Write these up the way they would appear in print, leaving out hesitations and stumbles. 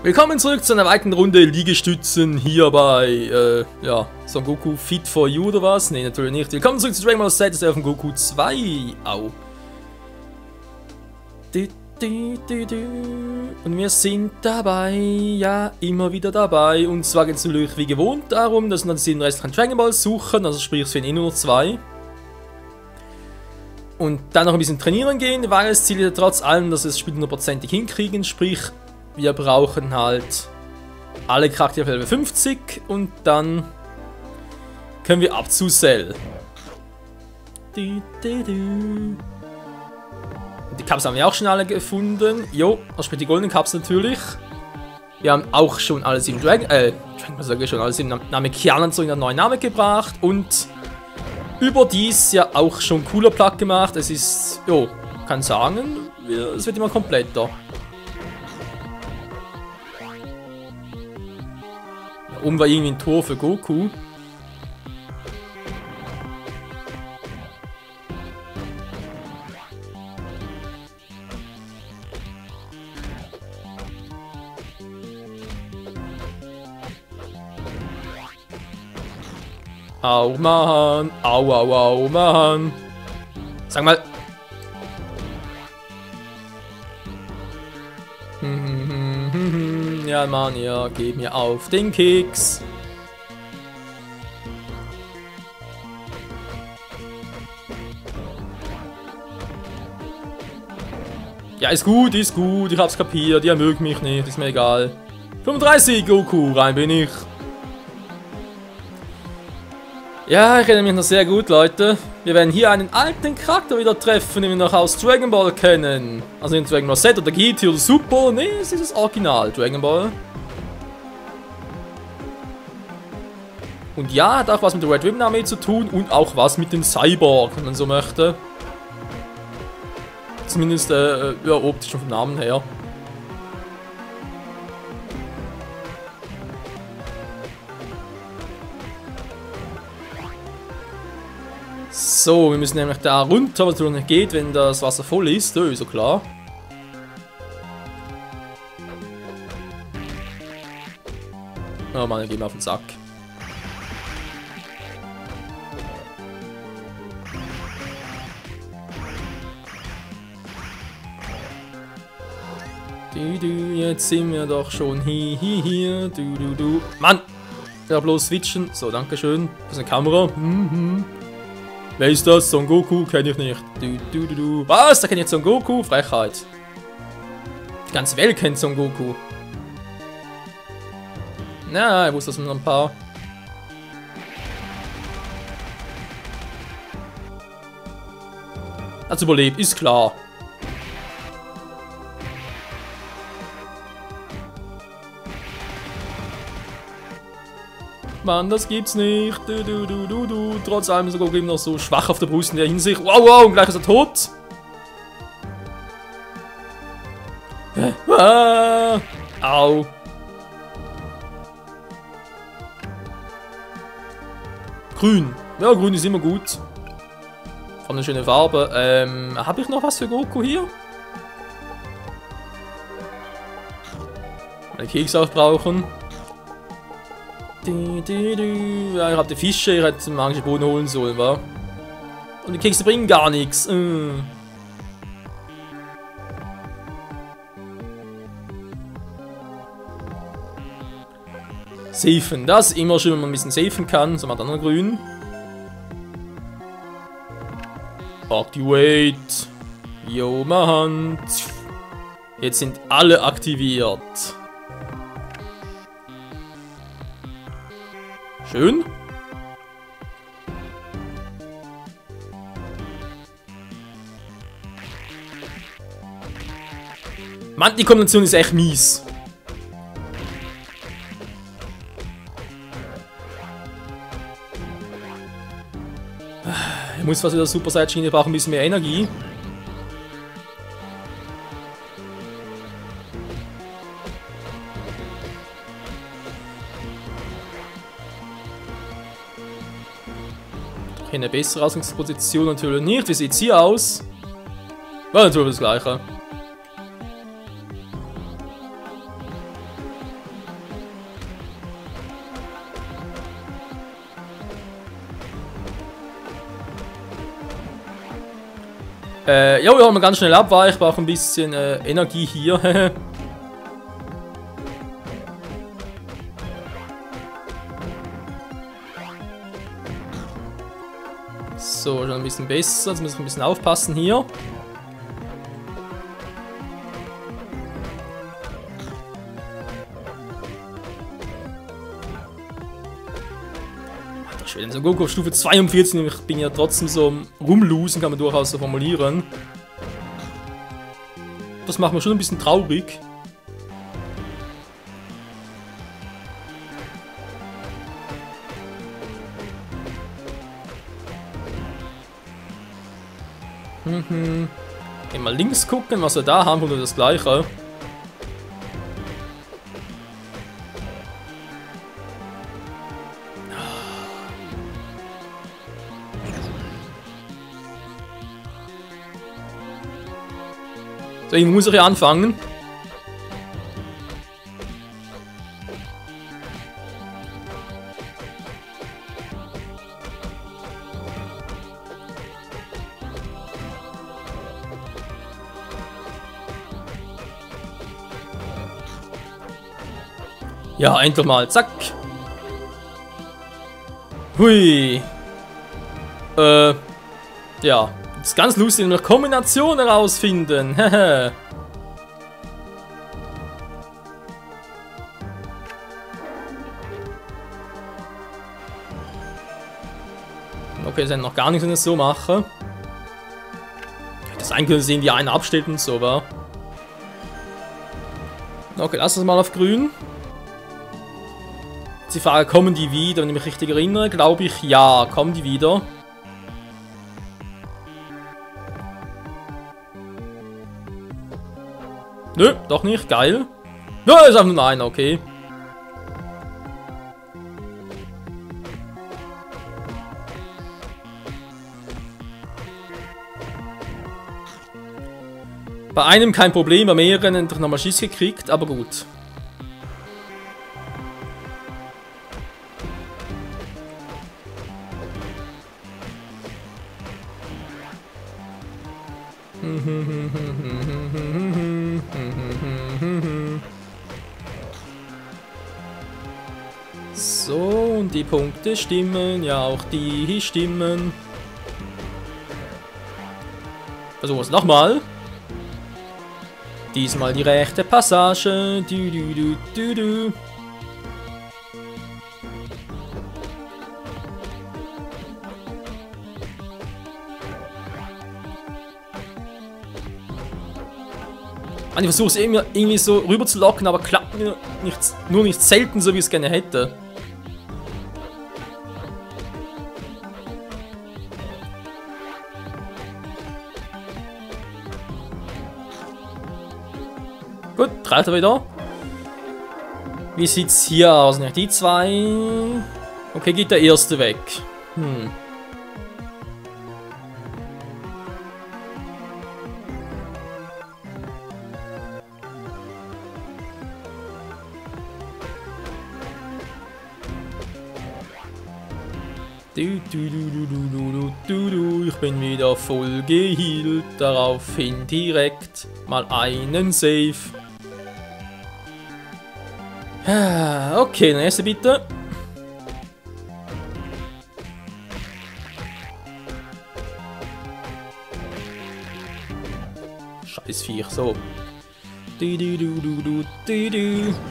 Willkommen zurück zu einer weiteren Runde Liegestützen hier bei, ja, Son Goku Fit for You oder was? Ne, natürlich nicht. Willkommen zurück zu Dragon Ball Z auf dem Goku 2. Au. Und wir sind dabei, ja, immer wieder dabei. Und zwar geht es natürlich wie gewohnt darum, dass wir den restlichen Dragon Balls suchen, also sprich es fehlen nur noch 2. Und dann noch ein bisschen trainieren gehen, weil das Ziel ist ja trotz allem, dass wir das Spiel 100%ig hinkriegen, sprich wir brauchen halt alle Charaktere auf Level 50 und dann können wir ab zu Cell. Die Kapseln haben wir auch schon alle gefunden. Jo, das spielt die goldenen Kapseln natürlich. Wir haben auch schon alle 7 Namekianer zu einem neuen Namen gebracht und überdies ja auch schon cooler Plug gemacht. Es ist, jo, kann sagen, es wird immer kompletter. Da oben war irgendwie ein Tor für Goku. Au, Mann. Au, au, au, Mann. Sag mal. Ja, Mann, ja, gib mir auf den Keks. Ja, ist gut, ich hab's kapiert, ihr mögt mich nicht, ist mir egal. 35, Goku, rein bin ich. Ja, ich erinnere mich noch sehr gut, Leute. Wir werden hier einen alten Charakter wieder treffen, den wir noch aus Dragon Ball kennen. Also in Dragon Ball Z oder GT oder Super. Ne, es ist das Original Dragon Ball. Und ja, hat auch was mit der Red Ribbon Armee zu tun und auch was mit den Cyborg, wenn man so möchte. Zumindest, ja, optisch vom Namen her. So, wir müssen nämlich da runter, was natürlich nicht geht, wenn das Wasser voll ist, ist so klar. Oh Mann, dann gehen wir auf den Sack. Jetzt sind wir doch schon hier. Mann! Ja, bloß switchen. So, dankeschön. Das ist eine Kamera. Wer ist das? Son Goku? Kenne ich nicht. Was? Da kenne ich Son Goku? Frechheit. Die ganze Welt kennt Son Goku. Na, ich wusste das noch ein paar. Hat's überlebt, ist klar. Mann, das gibt's nicht. Trotz allem ist er immer noch so schwach auf der Brust in der Hinsicht. Wow, wow, und gleich ist er tot. Au. Grün. Ja, grün ist immer gut. Von eine schöne Farbe. Habe ich noch was für Goku hier? Meine Kekse aufbrauchen. Ja, ich hab die Fische, ich hätte den magischen Boden holen sollen, wa? Und die Kekse bringen gar nichts. Safen, das ist immer schön, wenn man ein bisschen safen kann. So macht er noch grün. Activate. Yo, Mann. Jetzt sind alle aktiviert. Schön. Mann, die Kombination ist echt mies. Ich muss fast wieder Super Saiyan, ich brauche ein bisschen mehr Energie. Eine bessere Ausgangsposition natürlich nicht. Wie sieht es hier aus? War natürlich das gleiche. Ja, wir haben ganz schnell ab, weil ich brauche ein bisschen Energie hier. So, schon ein bisschen besser. Jetzt muss ich ein bisschen aufpassen hier. Schön, so Goku auf Stufe 42, ich bin ja trotzdem so rumlosen, kann man durchaus so formulieren. Das macht mir schon ein bisschen traurig. Mal links gucken, was wir da haben, oder das gleiche. So, ich muss hier anfangen. Ja, endlich mal. Zack. Hui. Ja. Das ist ganz lustig, noch Kombinationen herausfinden. Okay, das ist noch gar nichts, wenn ich das so mache. Das eigentlich sehen, wie einen abstellt und so, war. Okay, lass uns mal auf grün. Jetzt die Frage, kommen die wieder? Wenn ich mich richtig erinnere, glaube ich, ja, kommen die wieder. Nö, doch nicht, geil. Nö, ist einfach nur einer, okay. Bei einem kein Problem, bei mehreren endlich nochmal Schiss gekriegt, aber gut. So, und die Punkte stimmen, ja auch die stimmen. Versuchen wir es nochmal. Diesmal die rechte Passage. Du, du, du, du, du. Ich versuche es irgendwie so rüber zu locken, aber klappt mir nur nicht selten so, wie ich es gerne hätte. Gut, reicht er wieder. Wie sieht's hier aus? Die zwei. Okay, geht der erste weg. Ich bin wieder voll geheilt, daraufhin direkt mal einen Save. Okay, nächste bitte. Scheiß Viech, so.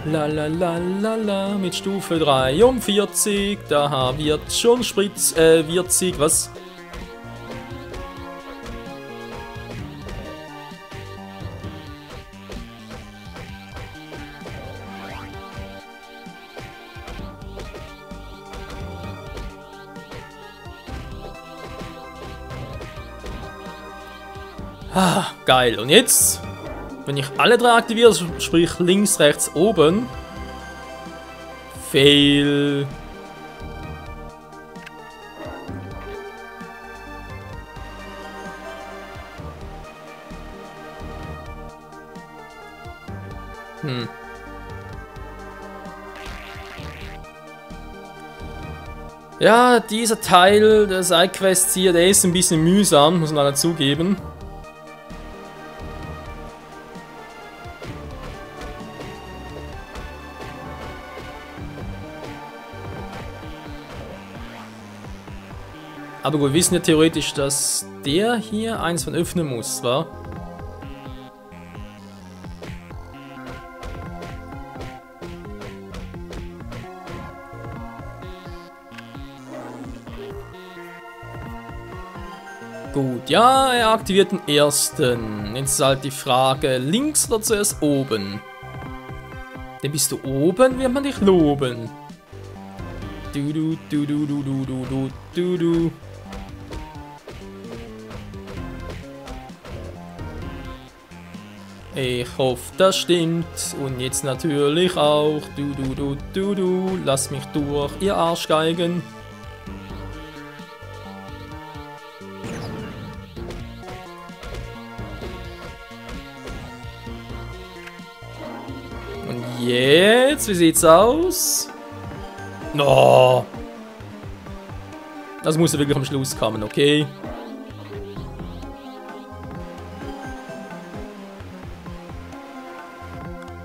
Lalalala, mit Stufe 43, da wird schon wirzig, was? Ah, geil. Und jetzt? Wenn ich alle drei aktiviere, sprich links, rechts, oben. Fail. Ja, dieser Teil der Sidequests hier, der ist ein bisschen mühsam, muss man dazu geben. Aber gut, wir wissen ja theoretisch, dass der hier eins von öffnen muss, wa? Gut, ja, er aktiviert den ersten. Jetzt ist halt die Frage, links oder zuerst oben? Denn bist du oben, wird man dich loben. Du. Ich hoffe, das stimmt. Und jetzt natürlich auch. Du. Lass mich durch, ihr Arschgeigen. Und jetzt, wie sieht's aus? No. Das muss ja wirklich am Schluss kommen, okay?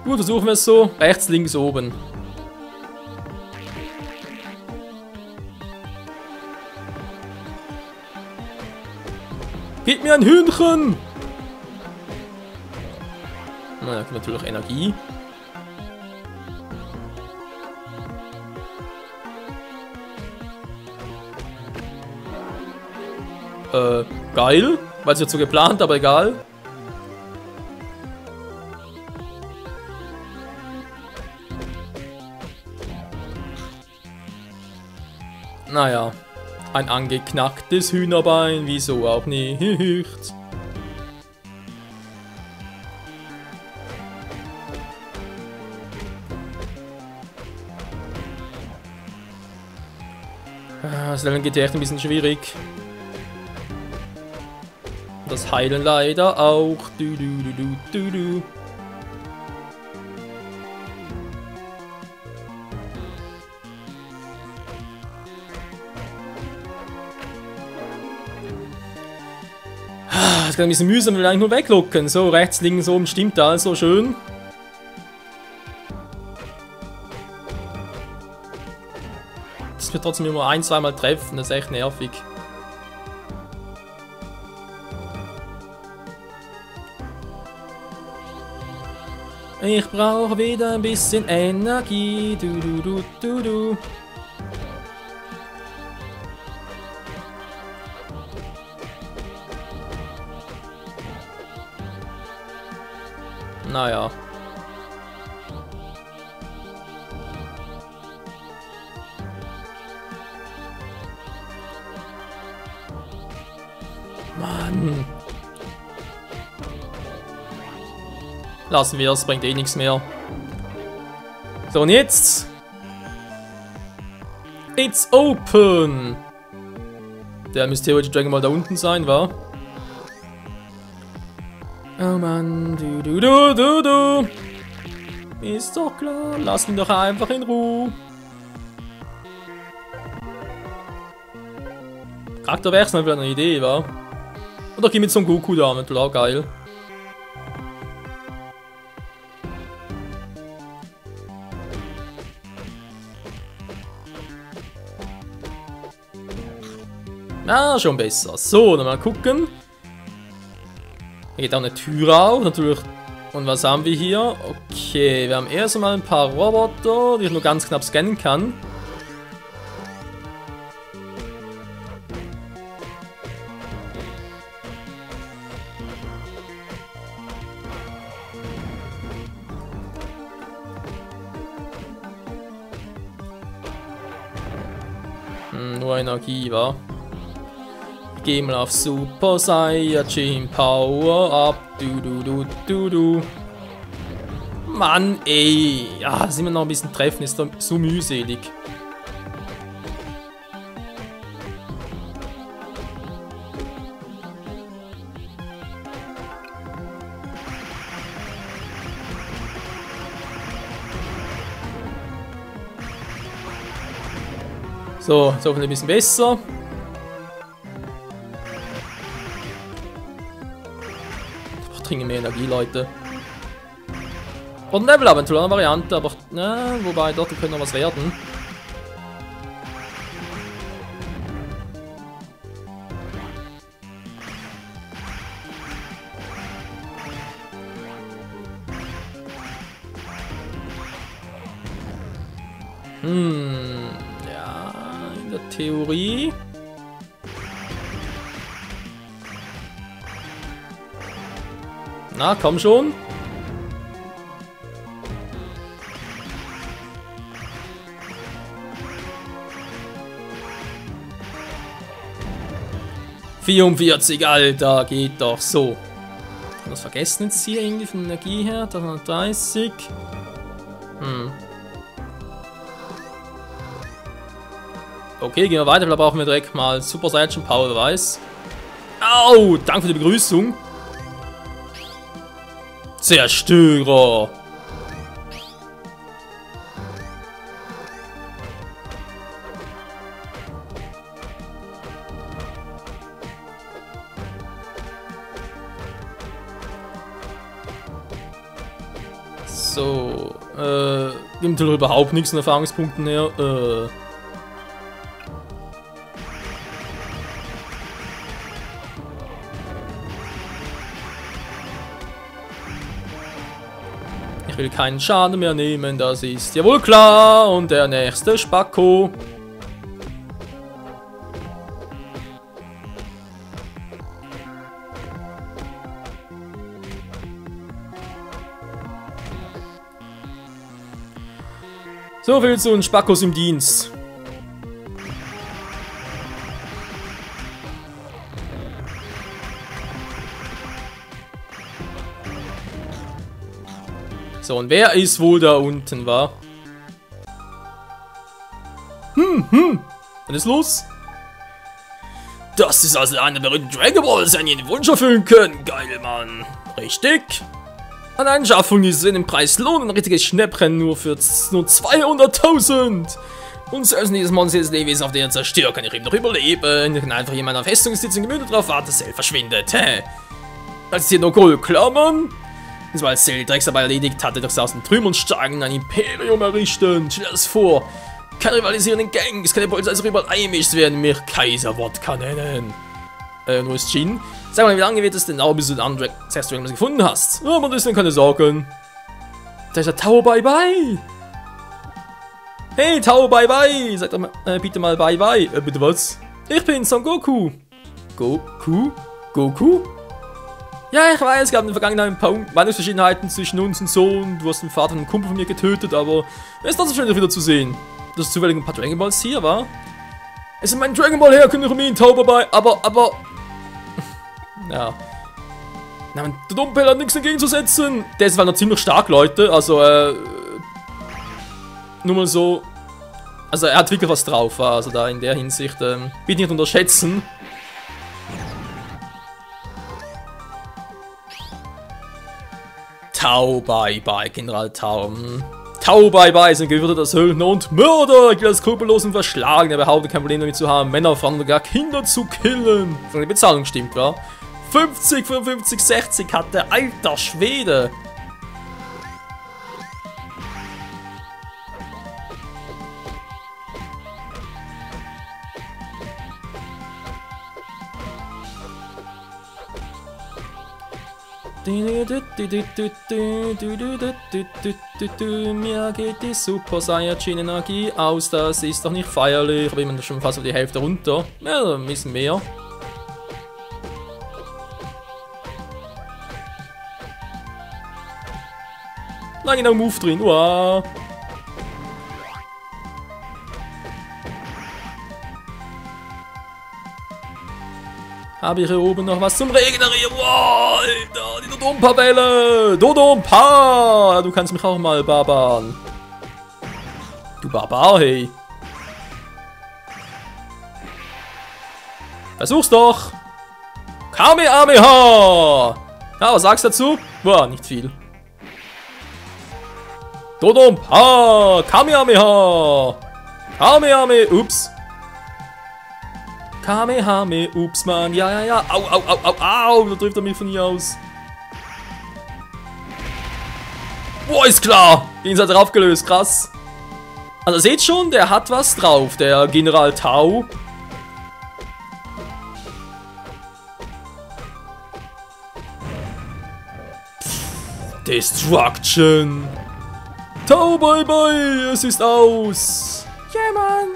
Gut, versuchen wir es so. Rechts, links, oben. Gib mir ein Hühnchen! Na, da kommt natürlich Energie. Geil. War es jetzt so geplant, aber egal. Naja, ein angeknacktes Hühnerbein, wieso auch nicht? Das Level geht ja echt ein bisschen schwierig. Das Heilen leider auch. Du. Das ist ein bisschen mühsam, will eigentlich nur weglocken. So, rechts, links, oben stimmt also schön. Das wird trotzdem immer ein-, zweimal treffen, das ist echt nervig. Ich brauche wieder ein bisschen Energie. Du. Naja. Mann. Lassen wir es, bringt eh nichts mehr. So, und jetzt. It's open. Der müsste theoretisch Dragon mal da unten sein, wa? Oh Mann, du. Ist doch klar, lass ihn doch einfach in Ruhe. Charakterwechsel wäre eine Idee, wa? Oder geh mit so einem Goku da, natürlich auch geil. Na, schon besser. So, dann mal gucken. Hier geht auch eine Tür auf, natürlich. Und was haben wir hier? Okay, wir haben erst einmal ein paar Roboter, die ich nur ganz knapp scannen kann. Nur Energie, wa? Geh mal auf Super Saiyajin Power Up. Du. Mann, ey. Ja, sind wir noch ein bisschen treffen, ist doch so mühselig. So, jetzt hoffentlich ein bisschen besser. Ich trinke mehr Energie, Leute. Und ein Level-Up, eine Variante, aber ne, wobei dort könnte noch was werden. Ja, in der Theorie. Na, komm schon. »44, Alter, geht doch so.« Was vergessen jetzt hier irgendwie von der Energie her? 330. Okay, gehen wir weiter. Da brauchen wir direkt mal Super Saiyan Power, wer weiß. Au! Danke für die Begrüßung. Zerstörer! So, gibt natürlich überhaupt nichts in Erfahrungspunkten her. Ich will keinen Schaden mehr nehmen, das ist ja wohl klar. Und der nächste Spacko. So viel zu den Spackos im Dienst. So, und wer ist wohl da unten, wa? Was ist los? Das ist also einer der berühmten Dragon Balls, der den Wunsch erfüllen können. Geil, Mann. Richtig. Eine Anschaffung ist in dem Preis lohnt, ein richtiges Schnäppchen nur für nur 200.000. Und selbst wenn dieses Monster des Lebens auf den zerstört, kann ich eben noch überleben. Ich kann einfach jemand auf Festung sitzen, Gemüse drauf warten, Cell verschwindet. Hä? Das ist hier nur cool, klar, Mann. Das war als Cell Drecksarbeit erledigt hatte, doch aus den Trümmern starken ein Imperium errichten. Stell dir das vor. Keine rivalisierenden Gangs, keine Bolzen als überall einmischt werden, mir Kaiser-Wodka nennen. Wo ist Jin? Sag mal, wie lange wird es denn dauern, bis du den anderen Dragon gefunden hast? Ja, man ist dann keine Sorgen. Da ist der Tao Bye Bye. Hey, Tao Bye Bye. Sag doch mal, bitte mal Bye Bye. Bitte was? Ich bin Son Goku. Goku? Ja, ich weiß, es gab in der Vergangenheit ein paar Meinungsverschiedenheiten zwischen uns und so. Und du hast den Vater und einen Kumpel von mir getötet, aber es ist trotzdem schön, dich wieder zu sehen. Das ist zufällig ein paar Dragon Balls hier, wa? Es ist mein Dragon Ball Herkömmling, Tao Bye Bye, aber... Ja. Na, der Dumpel hat nichts dagegen zu setzen. Der ist noch ziemlich stark, Leute. Also, nur mal so. Also, er hat wirklich was drauf. Also, da in der Hinsicht, bitte nicht unterschätzen. Tao Bye Bye, General Tao. Tao Bye Bye ist ein gewürdeter Söldner und Mörder. Er gilt als skrupellos und verschlagen. Er behauptet, kein Problem damit zu haben, Männer, Frauen oder gar Kinder zu killen. Die Bezahlung stimmt, klar. 50, 55, 60 hat der, alter Schwede. Mir geht die Super Saiyajin Energie aus, das ist doch nicht feierlich. Aber ich bin schon fast auf die Hälfte runter. Ja, ein bisschen mehr. Na genau, Move drin. Wow. Habe ich hier oben noch was zum Regenerieren? Wow, Alter, die Dodonpa-Welle. Dodonpa. Du kannst mich auch mal barbaren. Du Barbar, hey. Versuch's doch. Kamehameha. Ja, was sagst du dazu? Boah, nicht viel. Dodonpa. Kamehameha. Kamehameha. Ups. Kamehame, ups, Mann. Ja. Au. Da trifft er mich von hier aus. Boah, ist klar. Den hat er aufgelöst. Krass. Also, seht schon, der hat was drauf, der General Tao. Destruction. Tau, bye bye, es ist aus. Yeah, Mann.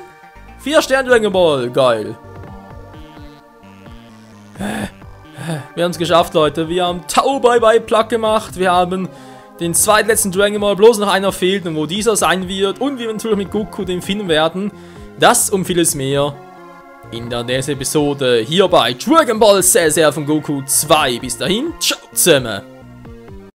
4 Sterne Dragon Ball, geil. Wir haben es geschafft, Leute. Wir haben Tau, bye bye, Plug gemacht. Wir haben den zweitletzten Dragon Ball, bloß noch einer fehlt und wo dieser sein wird. Und wir natürlich mit Goku den finden werden. Das und vieles mehr in der nächsten Episode hier bei Dragon Ball Z von Goku 2. Bis dahin, ciao zusammen.